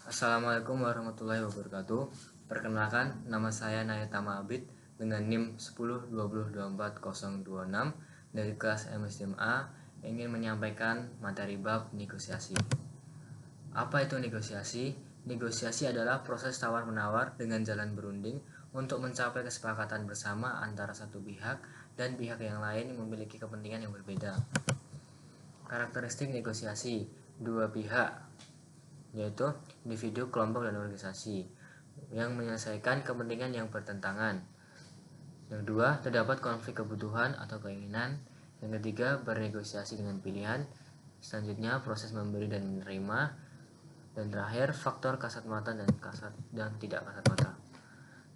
Assalamualaikum warahmatullahi wabarakatuh. Perkenalkan, nama saya Nayatama Abid dengan NIM 1020240026 dari kelas MSDMA ingin menyampaikan materi bab negosiasi. Apa itu negosiasi? Negosiasi adalah proses tawar-menawar dengan jalan berunding untuk mencapai kesepakatan bersama antara satu pihak dan pihak yang lain yang memiliki kepentingan yang berbeda. Karakteristik negosiasi: dua pihak, yaitu individu, kelompok, dan organisasi yang menyelesaikan kepentingan yang bertentangan. Yang dua, terdapat konflik kebutuhan atau keinginan. Yang ketiga, bernegosiasi dengan pilihan. Selanjutnya, proses memberi dan menerima. Dan terakhir, faktor kasat mata dan tidak kasat mata.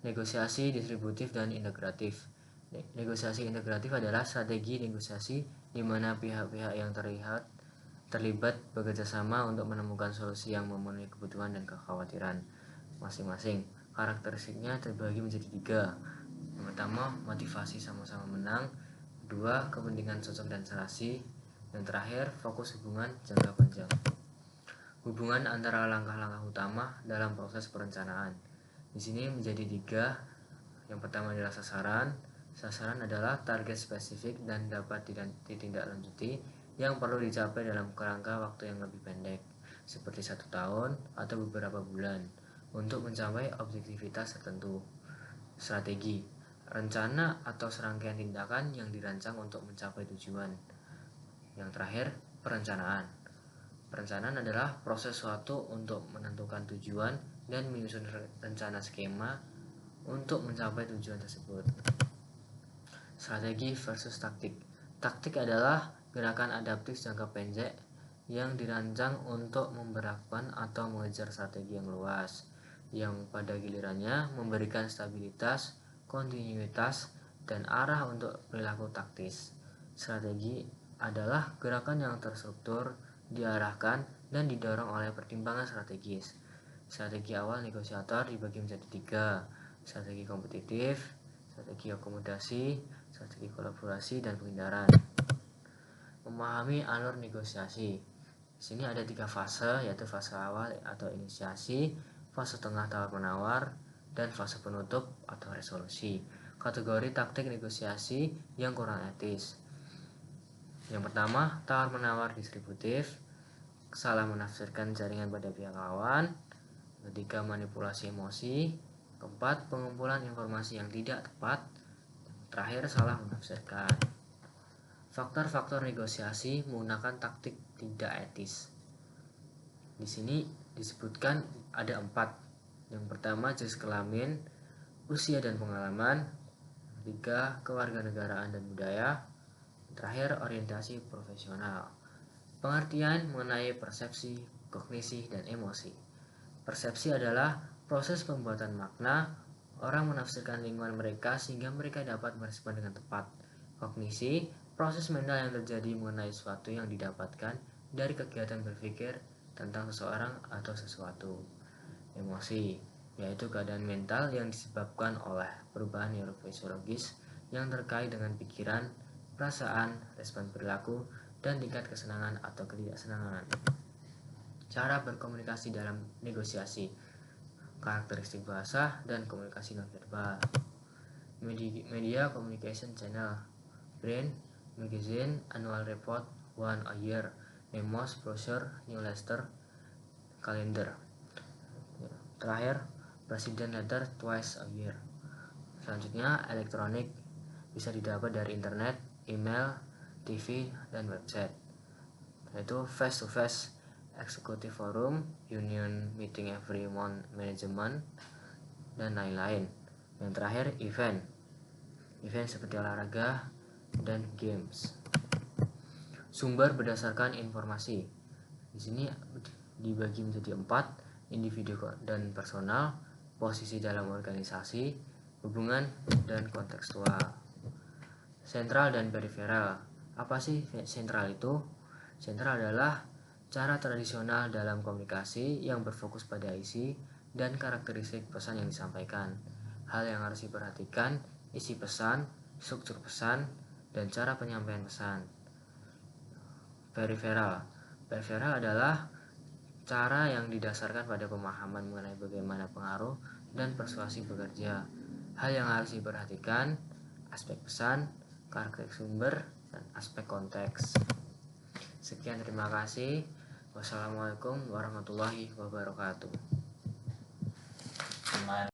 Negosiasi distributif dan integratif. Negosiasi integratif adalah strategi negosiasi di mana pihak-pihak yang terlibat bekerjasama untuk menemukan solusi yang memenuhi kebutuhan dan kekhawatiran masing-masing. Karakteristiknya terbagi menjadi tiga. Yang pertama, motivasi sama-sama menang. Kedua, kepentingan cocok dan serasi. Dan terakhir, fokus hubungan jangka panjang. Hubungan antara langkah-langkah utama dalam proses perencanaan. Di sini menjadi tiga. Yang pertama adalah sasaran. Sasaran adalah target spesifik dan dapat ditindaklanjuti yang perlu dicapai dalam kerangka waktu yang lebih pendek, seperti 1 tahun atau beberapa bulan, untuk mencapai objektivitas tertentu. Strategi, rencana atau serangkaian tindakan yang dirancang untuk mencapai tujuan. Yang terakhir, perencanaan. Perencanaan adalah proses suatu untuk menentukan tujuan dan menyusun rencana skema untuk mencapai tujuan tersebut. Strategi versus taktik. Taktik adalah gerakan adaptif jangka pendek yang dirancang untuk memberlakukan atau mengejar strategi yang luas, yang pada gilirannya memberikan stabilitas, kontinuitas, dan arah untuk perilaku taktis. Strategi adalah gerakan yang terstruktur, diarahkan, dan didorong oleh pertimbangan strategis. Strategi awal negosiator dibagi menjadi tiga: strategi kompetitif, strategi akomodasi, strategi kolaborasi, dan penghindaran. Memahami alur negosiasi. Di sini ada tiga fase, yaitu fase awal atau inisiasi, fase tengah tawar-menawar, dan fase penutup atau resolusi. Kategori taktik negosiasi yang kurang etis. Yang pertama, tawar-menawar distributif, salah menafsirkan jaringan pada pihak lawan. Ketiga, manipulasi emosi. Keempat, pengumpulan informasi yang tidak tepat. Terakhir, salah menafsirkan. Faktor-faktor negosiasi menggunakan taktik tidak etis. Di sini disebutkan ada 4. Yang pertama, jenis kelamin, usia dan pengalaman. Ketiga, kewarganegaraan dan budaya. Terakhir, orientasi profesional. Pengertian mengenai persepsi, kognisi, dan emosi. Persepsi adalah proses pembuatan makna. Orang menafsirkan lingkungan mereka sehingga mereka dapat merespon dengan tepat. Kognisi, proses mental yang terjadi mengenai sesuatu yang didapatkan dari kegiatan berpikir tentang seseorang atau sesuatu. Emosi, yaitu keadaan mental yang disebabkan oleh perubahan neurofisiologis yang terkait dengan pikiran, perasaan, respon perilaku, dan tingkat kesenangan atau ketidaksenangan. Cara berkomunikasi dalam negosiasi. Karakteristik bahasa dan komunikasi nonverbal. Media communication channel. Print, magazine, annual report, one a year, memos, brochure, newsletter, kalender. Terakhir, president letter twice a year. Selanjutnya, elektronik, bisa didapat dari internet, email, TV, dan website. Yaitu face to face, executive forum, union meeting every month, management, dan lain-lain. Yang terakhir, event seperti olahraga dan games. Sumber berdasarkan informasi. Di sini dibagi menjadi 4: individu dan personal, posisi dalam organisasi, hubungan, dan kontekstual. Sentral dan periferal. Apa sih sentral itu? Sentral adalah cara tradisional dalam komunikasi yang berfokus pada isi dan karakteristik pesan yang disampaikan. Hal yang harus diperhatikan: isi pesan, struktur pesan, dan cara penyampaian pesan. Periferal adalah cara yang didasarkan pada pemahaman mengenai bagaimana pengaruh dan persuasi bekerja. Hal yang harus diperhatikan, aspek pesan, karakter sumber, dan aspek konteks. Sekian, terima kasih. Wassalamualaikum warahmatullahi wabarakatuh.